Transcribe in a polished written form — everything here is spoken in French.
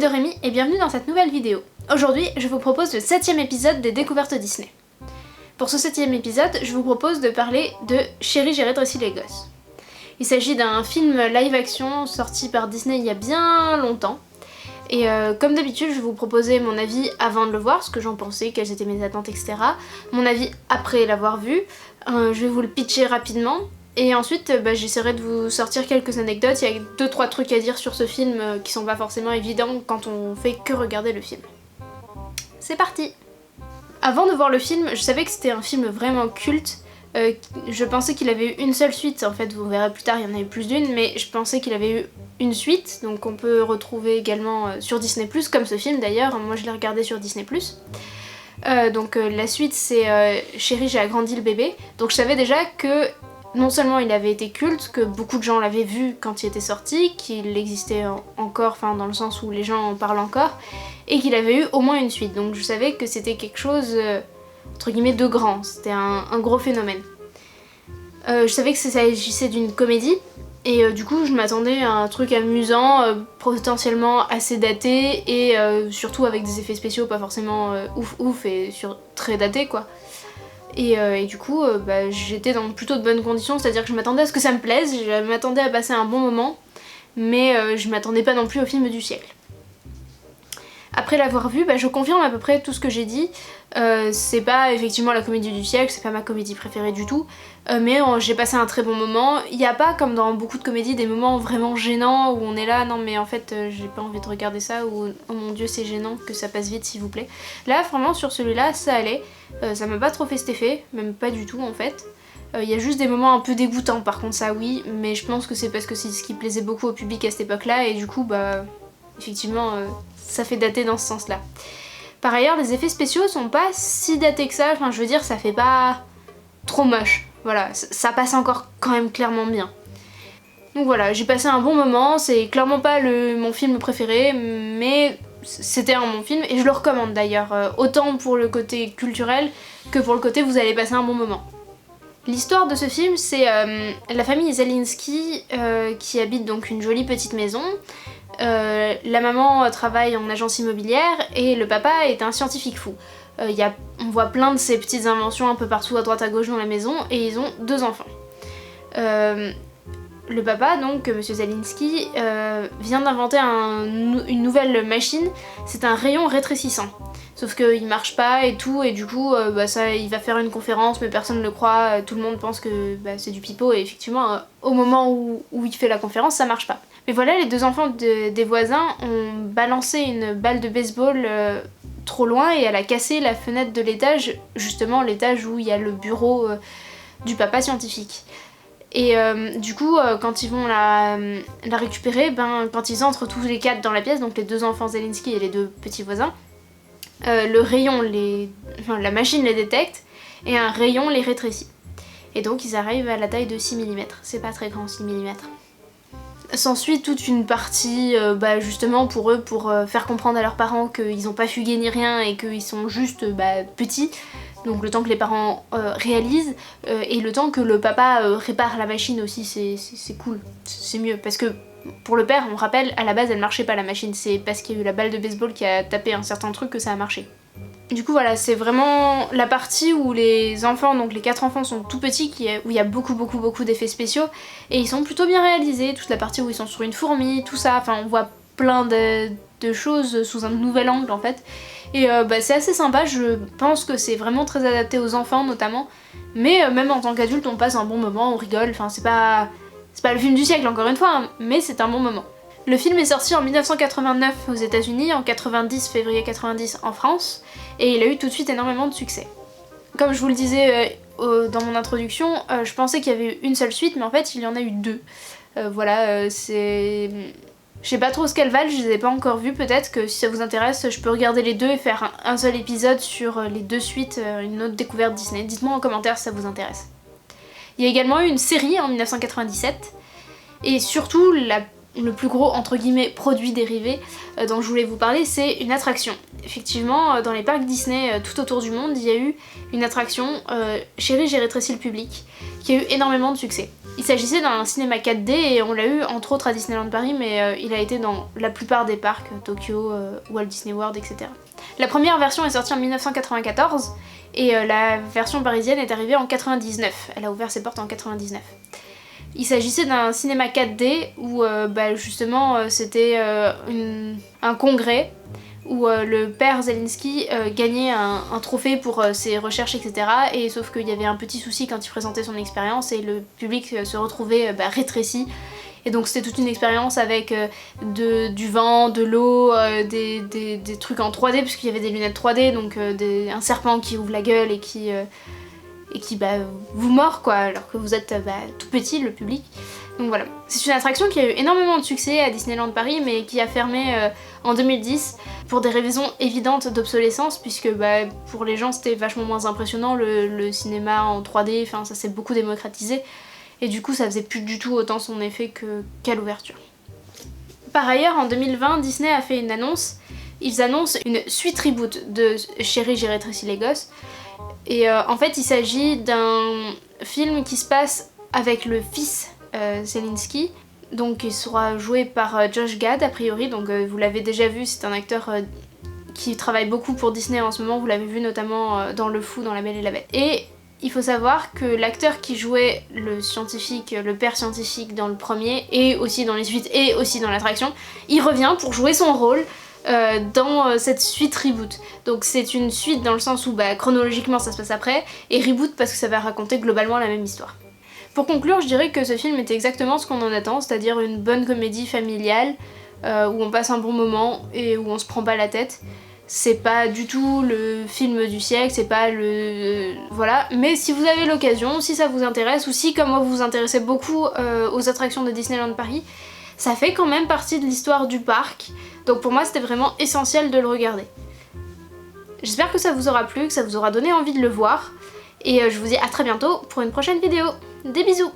de Rémi et bienvenue dans cette nouvelle vidéo. Aujourd'hui, je vous propose le 7ème épisode des Découvertes Disney. Pour ce 7ème épisode, je vous propose de parler de Chérie, j'ai rétréci les gosses. Il s'agit d'un film live-action sorti par Disney il y a bien longtemps. Et comme d'habitude, je vais vous proposer mon avis avant de le voir, ce que j'en pensais, quelles étaient mes attentes, etc. Mon avis après l'avoir vu. Je vais vous le pitcher rapidement. Et ensuite, j'essaierai de vous sortir quelques anecdotes. Il y a 2-3 trucs à dire sur ce film qui sont pas forcément évidents quand on fait que regarder le film. C'est parti! Avant de voir le film, je savais que c'était un film vraiment culte. Je pensais qu'il avait eu une seule suite, en fait vous verrez plus tard il y en a eu plus d'une, mais je pensais qu'il avait eu une suite, donc on peut retrouver également sur Disney+, comme ce film d'ailleurs, moi je l'ai regardé sur Disney+. La suite c'est Chérie j'ai agrandi le bébé, donc je savais déjà que non seulement il avait été culte, que beaucoup de gens l'avaient vu quand il était sorti, qu'il existait encore, enfin dans le sens où les gens en parlent encore, et qu'il avait eu au moins une suite, donc je savais que c'était quelque chose entre guillemets de grand, c'était un gros phénomène. Je savais que s'agissait d'une comédie, et du coup je m'attendais à un truc amusant, potentiellement assez daté, et surtout avec des effets spéciaux pas forcément ouf et très datés quoi. Et du coup j'étais dans plutôt de bonnes conditions, c'est-à-dire que je m'attendais à ce que ça me plaise, je m'attendais à passer un bon moment, mais je m'attendais pas non plus au film du siècle. Après l'avoir vu, je confirme à peu près tout ce que j'ai dit. C'est pas effectivement la comédie du siècle, c'est pas ma comédie préférée du tout, mais j'ai passé un très bon moment. Il n'y a pas, comme dans beaucoup de comédies, des moments vraiment gênants où on est là, non mais en fait j'ai pas envie de regarder ça, ou oh mon dieu c'est gênant, que ça passe vite s'il vous plaît. Là vraiment sur celui-là ça allait, ça m'a pas trop fait cet effet, même pas du tout en fait. Il y a juste des moments un peu dégoûtants par contre, ça oui, mais je pense que c'est parce que c'est ce qui plaisait beaucoup au public à cette époque-là, et du coup effectivement ça fait dater dans ce sens-là. Par ailleurs, les effets spéciaux sont pas si datés que ça, enfin je veux dire ça fait pas trop moche, voilà, ça passe encore quand même clairement bien. Donc voilà, j'ai passé un bon moment, c'est clairement pas mon film préféré, mais c'était un bon film et je le recommande d'ailleurs, autant pour le côté culturel que pour le côté vous allez passer un bon moment. L'histoire de ce film, c'est la famille Zalinski qui habite donc une jolie petite maison. La maman travaille en agence immobilière et le papa est un scientifique fou. On voit plein de ces petites inventions un peu partout à droite à gauche dans la maison et ils ont 2 enfants. Le papa, donc Monsieur Zalinski, vient d'inventer une nouvelle machine, c'est un rayon rétrécissant. Sauf qu'il marche pas et tout, et du coup il va faire une conférence mais personne ne le croit, tout le monde pense que c'est du pipeau, et effectivement au moment où il fait la conférence ça marche pas. Mais voilà, les 2 enfants des voisins ont balancé une balle de baseball trop loin et elle a cassé la fenêtre de l'étage, justement l'étage où il y a le bureau du papa scientifique. Et du coup quand ils vont la récupérer, quand ils entrent tous les 4 dans la pièce, donc les 2 enfants Zalinski et les 2 petits voisins, le rayon, la machine les détecte et un rayon les rétrécit. Et donc ils arrivent à la taille de 6 mm, c'est pas très grand 6 mm. S'ensuit toute une partie justement pour eux, pour faire comprendre à leurs parents qu'ils n'ont pas fugué ni rien et qu'ils sont juste petits. Donc le temps que les parents réalisent et le temps que le papa répare la machine aussi, c'est cool, c'est mieux. Parce que pour le père, on rappelle, à la base elle marchait pas la machine, c'est parce qu'il y a eu la balle de baseball qui a tapé un certain truc que ça a marché. Du coup voilà, c'est vraiment la partie où les enfants, donc les 4 enfants sont tout petits, où il y a beaucoup d'effets spéciaux, et ils sont plutôt bien réalisés, toute la partie où ils sont sur une fourmi, tout ça, enfin on voit plein de choses sous un nouvel angle en fait. Et c'est assez sympa, je pense que c'est vraiment très adapté aux enfants notamment, mais même en tant qu'adulte on passe un bon moment, on rigole, enfin c'est pas le film du siècle encore une fois, hein, mais c'est un bon moment. Le film est sorti en 1989 aux États-Unis, en février 90 en France, et il a eu tout de suite énormément de succès. Comme je vous le disais dans mon introduction, je pensais qu'il y avait eu une seule suite, mais en fait il y en a eu 2. Je sais pas trop ce qu'elles valent, je les ai pas encore vues, peut-être que si ça vous intéresse, je peux regarder les 2 et faire un seul épisode sur les 2 suites, une autre découverte Disney. Dites-moi en commentaire si ça vous intéresse. Il y a également eu une série en 1997, et surtout le plus gros entre guillemets produit dérivé dont je voulais vous parler, c'est une attraction. Effectivement, dans les parcs Disney tout autour du monde, il y a eu une attraction, Chérie j'ai rétréci le public, qui a eu énormément de succès. Il s'agissait d'un cinéma 4D et on l'a eu entre autres à Disneyland Paris, mais il a été dans la plupart des parcs, Tokyo, Walt Disney World, etc. La première version est sortie en 1994 et la version parisienne est arrivée en 99. Elle a ouvert ses portes en 99. Il s'agissait d'un cinéma 4D où justement c'était un congrès où le père Zelensky gagnait un trophée pour ses recherches, etc. Et sauf qu'il y avait un petit souci quand il présentait son expérience et le public se retrouvait rétréci. Et donc c'était toute une expérience avec du vent, de l'eau, des trucs en 3D puisqu'il y avait des lunettes 3D, donc un serpent qui ouvre la gueule et qui vous mord quoi, alors que vous êtes tout petit, le public. Donc voilà. C'est une attraction qui a eu énormément de succès à Disneyland Paris mais qui a fermé en 2010 pour des raisons évidentes d'obsolescence puisque pour les gens c'était vachement moins impressionnant le cinéma en 3D, enfin ça s'est beaucoup démocratisé et du coup ça faisait plus du tout autant son effet qu'à l'ouverture. Par ailleurs en 2020 Disney a fait une annonce, ils annoncent une suite reboot de Chérie j'ai rétréci les gosses et en fait il s'agit d'un film qui se passe avec le fils Zelensky, donc il sera joué par Josh Gad a priori, donc vous l'avez déjà vu, c'est un acteur qui travaille beaucoup pour Disney en ce moment, vous l'avez vu notamment dans Le Fou, dans La Belle et la Bête. Et il faut savoir que l'acteur qui jouait le scientifique, le père scientifique dans le premier, et aussi dans les suites, et aussi dans l'attraction, il revient pour jouer son rôle dans cette suite reboot. Donc c'est une suite dans le sens où chronologiquement ça se passe après, et reboot parce que ça va raconter globalement la même histoire. Pour conclure, je dirais que ce film était exactement ce qu'on en attend, c'est-à-dire une bonne comédie familiale où on passe un bon moment et où on se prend pas la tête. C'est pas du tout le film du siècle, c'est pas le... voilà. Mais si vous avez l'occasion, si ça vous intéresse, ou si comme moi vous vous intéressez beaucoup aux attractions de Disneyland Paris, ça fait quand même partie de l'histoire du parc. Donc pour moi c'était vraiment essentiel de le regarder. J'espère que ça vous aura plu, que ça vous aura donné envie de le voir. Et je vous dis à très bientôt pour une prochaine vidéo. Des bisous!